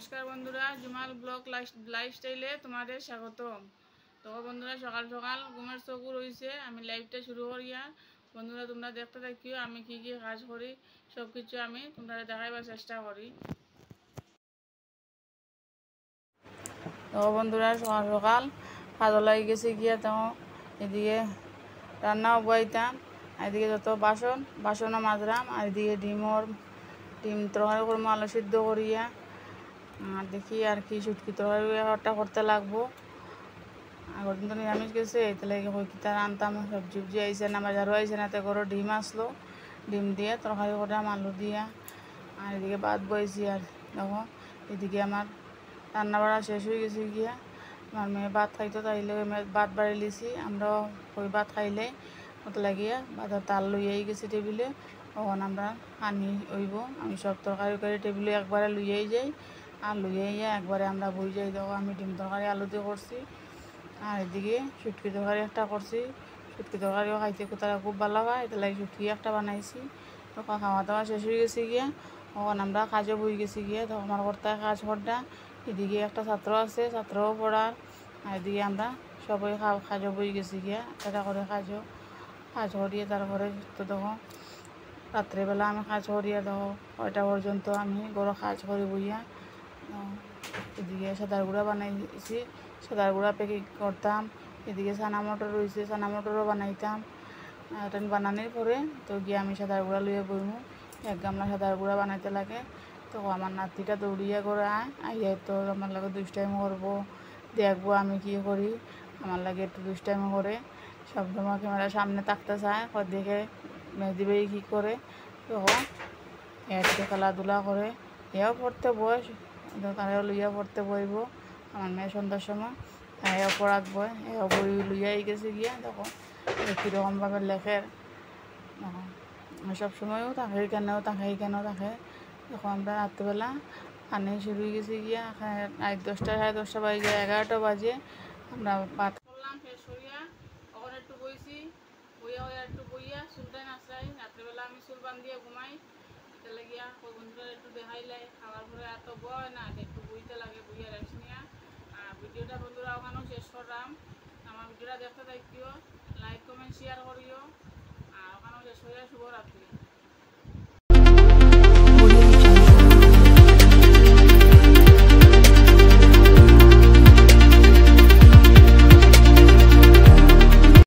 নমস্কার বন্ধুরা, জুমাল ব্লগ লাইফস্টাইলে তোমাদের স্বাগতম। তো বন্ধুরা, সকাল সকাল ঘুমের চোখ রয়েছে, আমি লাইভটা শুরু করিয়া। বন্ধুরা, তোমরা দেখতে থাকিও আমি কি কি কাজ করি, সব কিছু আমি তোমরা দেখাইবার চেষ্টা করি। তো বন্ধুরা, সকাল সকাল কাজ লাগি গেছে গিয়া, তো এদিকে রান্নাও বইতাম, এদিকে যত বাসনও মাজরাম, আর এদিকে ডিম তরকারি করবো, আলু সিদ্ধ করিয়া। আর দেখি আর কি শুটকি তরকারিটা করতে লাগবো। আগর দিন তো নিরামিষ গেছে, তাহলে কিতা আনতাম, সবজি উবজি আইসে না, বাজারও আইসে না, তো ঘরে ডিম আসলো, ডিম দিয়ে তরকারি করলাম আলু দিয়া। আর এদিকে ভাত বইছি, আর দেখো এদিকে আমার রান্না বাড়া শেষ হয়ে গেছে গিয়া। আমার মেয়ে ভাত খাইতো, তাইলে ভাত বাড়ি লিছি, আমরাও ওই ভাত খাইলে মতো লাগিয়া ভাতের তাল লইয়াই গেছি টেবিলে। তখন আমরা আনি হইব, আমি সব তরকারি করে টেবিলে একবারে লইয়াই যাই, আর লইয়াইয়া একবারে আমরা বই যাই। দেখো আমি ডিম তরকারি আলু দিয়ে করছি, আর এদিকে শুটকি তরকারি একটা করছি। শুটকি তরকারিও খাইতে তারা খুব ভালো হয়, এটা লাগে শুটকি একটা বানাইছি। তখন খাওয়া দাওয়া শেষ হয়ে গেছে গিয়া, তখন আমরা কাজও বই গেছি গিয়া। তখন আমার করতে কাজ করটা, এদিকে একটা ছাত্র আছে, ছাত্রও পড়ার, আর এদিকে আমরা সবাই কাজও বই গেছি গিয়া। এটা করে কাজ করিয়ে তারপরে তো তখন রাত্রেবেলা আমি কাজ করিয়া, দেখো 6টা পর্যন্ত আমি গরো কাজ করি বইয়া। এদিকে সাদার গুঁড়া বানাইছি, সাদার গুঁড়া প্যাকেট করতাম। এদিকে চানা মটর রয়েছে, চানা মটরও বানাইতাম। এটা বানানোর পরে তো গিয়ে আমি সাদার গুঁড়া লইয়া বইমু, 1 গামলা সাদার গুঁড়া বানাইতে লাগে। তো আমার নাতিটা দৌড়িয়া করে আইয়া তো আমার লাগে দুষ্টাইম করবো, দেখবো আমি কি করি, আমার লাগে একটু দুষ্টাইম করে। সবসময় ক্যামেরার সামনে থাকতে চায়, দেখে মেহেদি কী করে, তখন একটু খেলাধুলা করে। এও পড়তে বয়স, তারাও লইয়া পড়তে বইব। আমার মেয়ে সন্ধ্যার সময় এও পড়াত বই, এও বই লইয়াই গেছে গিয়া। তখন কীরকমভাবে লেখের, তখন সবসময়ও থাকে, এখানেও থাকে। তখন আমরা রাত্রিবেলা খানে শুরু হয়ে গেছি গিয়া, 10টা সাড়ে 10টা বাজে, 11টা বাজে আমরা ভাত করলাম শেষ করিয়া। তখন একটু বইছি, একটু বইয়া চুলটাই নাচাই। রাত্রিবেলা আমি চুল বান্ধিয়ে ঘুমাই, তাহলে গিয়া ওই বন্ধুরা একটু দেখাইলে খাওয়ার পরে এত বয় না, একটু বইতে লাগে, বইয়া রেস্ট নিয়া। আর ভিডিওটা বন্ধুরা ওখানেও শেষ করলাম। আমার ভিডিওটা দেখতে থাকিও, লাইক কমেন্ট শেয়ার করিও, আর ওখানেও শেষ হইয়া শুভরাত্রি।